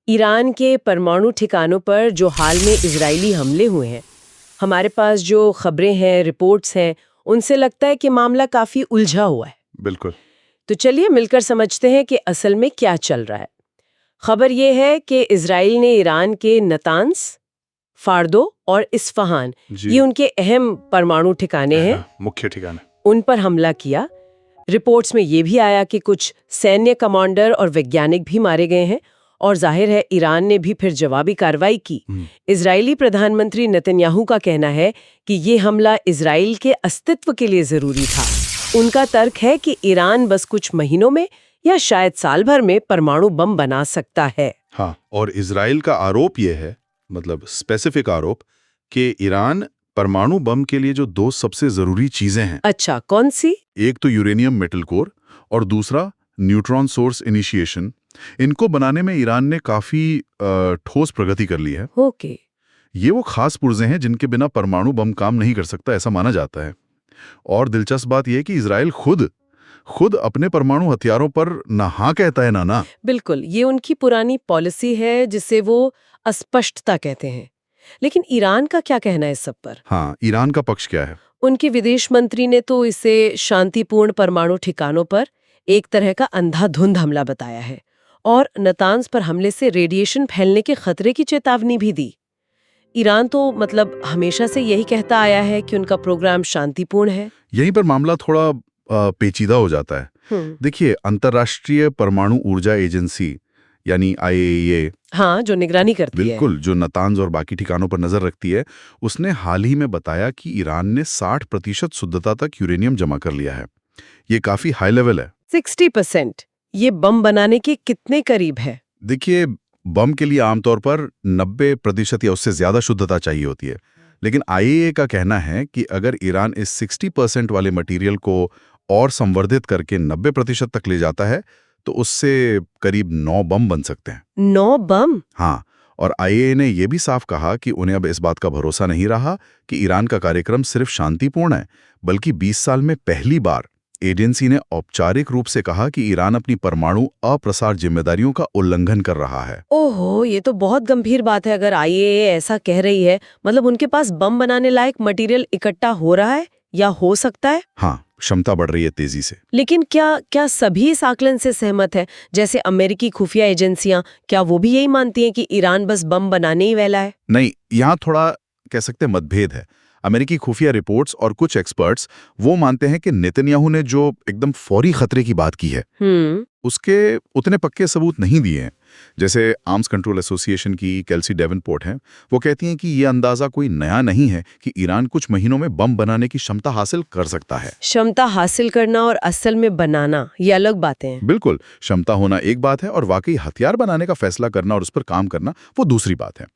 Iran के परमाणु ठिकानों पर जो हाल में इजरायली हमले हुए हैं, हमारे पास जो खबरें हैं, रिपोर्ट्स हैं, उनसे लगता है कि मामला काफी उलझा हुआ है। बिल्कुल। तो चलिए मिलकर समझते हैं कि असल में क्या चल रहा है। खबर ये है कि इजराइल ने ईरान के नतांस, फार्दो और इस्फहान, ये उनके अहम परमाणु ठिकाने हैं, मुख्य ठिकाने, उन पर हमला किया। रिपोर्ट्स में ये भी आया कि कुछ सैन्य कमांडर और वैज्ञानिक भी मारे गए हैं और जाहिर है ईरान ने भी फिर जवाबी कार्रवाई की। इजरायली प्रधानमंत्री नेतन्याहू का कहना है कि ये हमला इजराइल के अस्तित्व के लिए जरूरी था। उनका तर्क है कि ईरान बस कुछ महीनों में या शायद साल भर में परमाणु बम बना सकता है। हाँ, और इजराइल का आरोप ये है, मतलब स्पेसिफिक आरोप, कि ईरान परमाणु बम के लिए जो दो सबसे जरूरी चीजें हैं। अच्छा, कौन सी? एक तो यूरेनियम मेटल कोर और दूसरा न्यूट्रॉन सोर्स इनिशिएशन, इनको बनाने में ईरान ने काफी ठोस प्रगति कर ली है। ओके। ये वो खास पुर्जे हैं जिनके बिना परमाणु बम काम नहीं कर सकता, ऐसा माना जाता है। और दिलचस्प बात यह है कि इजराइल खुद अपने परमाणु हथियारों पर ना हाँ कहता है ना। बिल्कुल, ये उनकी पुरानी पॉलिसी है जिसे वो अस्पष्टता कहते हैं। लेकिन ईरान का क्या कहना है इस सब पर? हाँ, ईरान का पक्ष क्या है? उनके विदेश मंत्री ने तो इसे शांतिपूर्ण परमाणु ठिकानों पर एक तरह का अंधाधुंध हमला बताया है और नतांज पर हमले से रेडिएशन फैलने के खतरे की चेतावनी भी दी। ईरान तो मतलब हमेशा से यही कहता आया है कि उनका प्रोग्राम शांतिपूर्ण है। यहीं पर मामला थोड़ा पेचीदा हो जाता है। देखिए, अंतर्राष्ट्रीय परमाणु ऊर्जा एजेंसी यानी IAEA, हाँ, जो निगरानी करती है, बिल्कुल, जो नतांज और बाकी ठिकानों पर नजर रखती है, उसने हाल ही में बताया कि ईरान ने 60% शुद्धता तक यूरेनियम जमा कर लिया है। ये काफी हाई लेवल है। 60%? ये बम बनाने के कितने करीब है? देखिए, बम के लिए आमतौर पर 90% या उससे ज्यादा शुद्धता चाहिए होती है, लेकिन IAEA का कहना है कि अगर ईरान इस 60% वाले मटेरियल को और संवर्धित करके 90% तक ले जाता है तो उससे करीब 9 बम बन सकते हैं। 9 बम? हाँ, और IAEA ने यह भी साफ कहा कि उन्हें अब इस बात का भरोसा नहीं रहा कि ईरान का कार्यक्रम सिर्फ शांतिपूर्ण है, बल्कि 20 साल में पहली बार एजेंसी ने औपचारिक रूप से कहा कि ईरान अपनी परमाणु अप्रसार जिम्मेदारियों का उल्लंघन कर रहा है। ओहो, ये तो बहुत गंभीर बात है। अगर IAEA ऐसा कह रही है, मतलब उनके पास बम बनाने लायक मटेरियल इकट्ठा हो रहा है या हो सकता है। हाँ, क्षमता बढ़ रही है तेजी से। लेकिन क्या सभी इस आकलन से सहमत है? जैसे अमेरिकी खुफिया एजेंसियां, क्या वो भी यही मानती हैं कि ईरान बस बम बनाने ही वाला है? नहीं, यहाँ थोड़ा कह सकते हैं मतभेद है। अमेरिकी खुफिया रिपोर्ट्स और कुछ एक्सपर्ट्स वो मानते हैं कि नेतन्याहू ने जो एकदम फौरी खतरे की बात की है, उसके उतने पक्के सबूत नहीं दिए हैं। जैसे आर्म्स कंट्रोल एसोसिएशन की केल्सी डेवनपोर्ट हैं, वो कहती हैं कि ये अंदाजा कोई नया नहीं है कि ईरान कुछ महीनों में बम बनाने की क्षमता हासिल कर सकता है। क्षमता हासिल करना और असल में बनाना, ये अलग बातें हैं। बिल्कुल, क्षमता होना एक बात है और वाकई हथियार बनाने का फैसला करना और उस पर काम करना वो दूसरी बात है।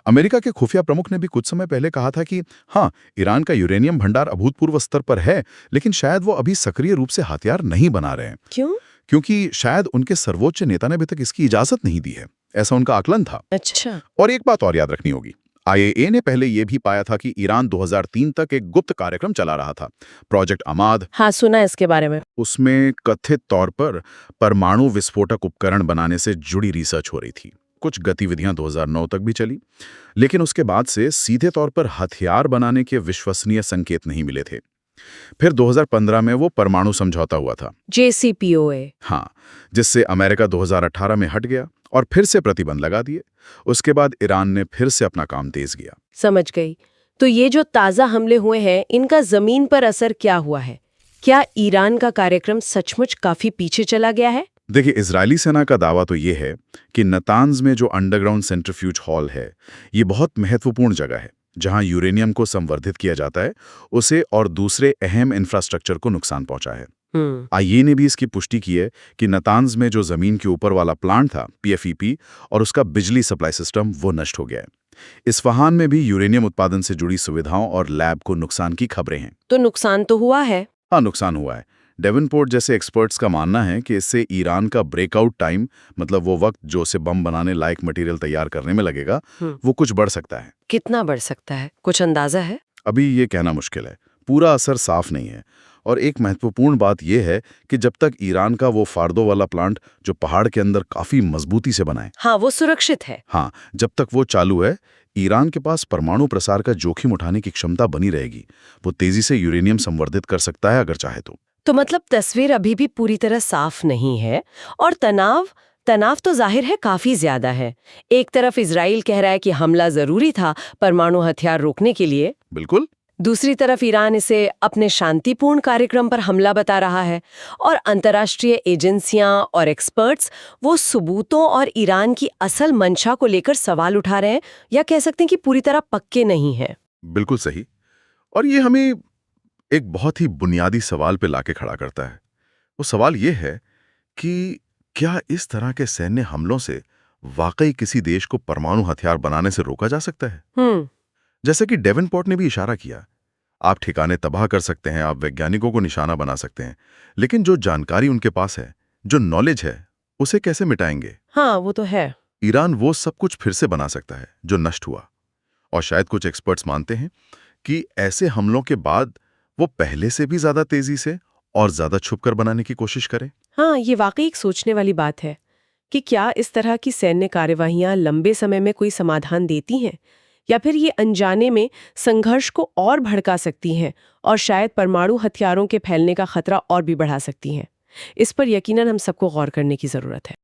अमेरिका के खुफिया प्रमुख ने भी कुछ समय पहले कहा था कि हाँ, ईरान का यूरेनियम भंडार अभूतपूर्व स्तर पर है, लेकिन शायद वो अभी सक्रिय रूप से हथियार नहीं बना रहे हैं। क्यों? क्योंकि शायद उनके सर्वोच्च नेता ने अभी तक इसकी इजाजत नहीं दी है, ऐसा उनका आकलन था। अच्छा। और एक बात और याद रखनी होगी, IAEA ने पहले यह भी पाया था कि ईरान 2003 तक एक गुप्त कार्यक्रम चला रहा था, प्रोजेक्ट अमाद। हाँ, सुना है इसके बारे में। उसमें कथित तौर पर परमाणु विस्फोटक उपकरण बनाने से जुड़ी रिसर्च हो रही थी। कुछ गतिविधियां 2009 तक भी चली, लेकिन उसके बाद से सीधे तौर पर हथियार बनाने के विश्वसनीय संकेत नहीं मिले थे। फिर 2015 में वो परमाणु समझौता हुआ था, JCPOA। हाँ, जिससे अमेरिका 2018 में हट गया और फिर से प्रतिबंध लगा दिए। उसके बाद ईरान ने फिर से अपना काम तेज किया। समझ गई। तो ये जो ताज़ा हमले हुए हैं, इनका जमीन पर असर क्या हुआ है? क्या ईरान का कार्यक्रम सचमुच काफी पीछे चला गया है? देखिए, इजरायली सेना का दावा तो ये है कि नतांज में जो अंडरग्राउंड सेंट्रीफ्यूज हॉल है, ये बहुत महत्वपूर्ण जगह है जहां यूरेनियम को संवर्धित किया जाता है, उसे और दूसरे अहम इंफ्रास्ट्रक्चर को नुकसान पहुंचा है। IAEA ने भी इसकी पुष्टि की है कि नतांज में जो जमीन के ऊपर वाला प्लांट था, PFEP, और उसका बिजली सप्लाई सिस्टम वो नष्ट हो गया है। इस्फहान में भी यूरेनियम उत्पादन से जुड़ी सुविधाओं और लैब को नुकसान की खबरें हैं। तो नुकसान तो हुआ है। हाँ, नुकसान हुआ है। डेवनपोर्ट जैसे एक्सपर्ट्स का मानना है कि इससे ईरान का ब्रेकआउट टाइम, मतलब वो वक्त जो उसे बम बनाने लायक मटेरियल तैयार करने में लगेगा, वो कुछ बढ़ सकता है। कितना बढ़ सकता है? कुछ अंदाजा है? अभी ये कहना मुश्किल है, पूरा असर साफ नहीं है। और एक महत्वपूर्ण बात यह है कि जब तक ईरान का वो फार्दो वाला प्लांट जो पहाड़ के अंदर काफी मजबूती से बना है, हाँ, वो सुरक्षित है। हाँ, जब तक वो चालू है, ईरान के पास परमाणु प्रसार का जोखिम उठाने की क्षमता बनी रहेगी। वो तेजी से यूरेनियम संवर्धित कर सकता है अगर चाहे तो मतलब तस्वीर अभी भी पूरी तरह साफ नहीं है और तनाव तो जाहिर है काफी ज्यादा है। एक तरफ इजराइल कह रहा है कि हमला जरूरी था परमाणु हथियार रोकने के लिए, बिल्कुल। दूसरी तरफ ईरान इसे अपने शांतिपूर्ण कार्यक्रम पर हमला बता रहा है और अंतर्राष्ट्रीय एजेंसियां और एक्सपर्ट्स वो सबूतों और ईरान की असल मंशा को लेकर सवाल उठा रहे हैं, या कह सकते हैं कि पूरी तरह पक्के नहीं हैं। बिल्कुल सही। और ये हमें एक बहुत ही बुनियादी सवाल पे लाके खड़ा करता है। वो सवाल ये है कि क्या इस तरह के सैन्य हमलों से वाकई किसी देश को परमाणु हथियार बनाने से रोका जा सकता है? जैसे कि डेवनपोर्ट ने भी इशारा किया, आप ठिकाने तबाह कर सकते हैं, आप वैज्ञानिकों को निशाना बना सकते हैं, लेकिन जो जानकारी उनके पास है, जो नॉलेज है, उसे कैसे मिटाएंगे? हाँ, वो तो है। ईरान वो सब कुछ फिर से बना सकता है जो नष्ट हुआ। और शायद कुछ एक्सपर्ट्स मानते हैं कि ऐसे हमलों के बाद वो पहले से भी ज्यादा तेजी से और ज्यादा छुपकर बनाने की कोशिश करें। हाँ, ये वाकई एक सोचने वाली बात है कि क्या इस तरह की सैन्य कार्यवाहियां लंबे समय में कोई समाधान देती हैं, या फिर ये अनजाने में संघर्ष को और भड़का सकती हैं और शायद परमाणु हथियारों के फैलने का खतरा और भी बढ़ा सकती हैं। इस पर यकीनन हम सबको गौर करने की जरूरत है।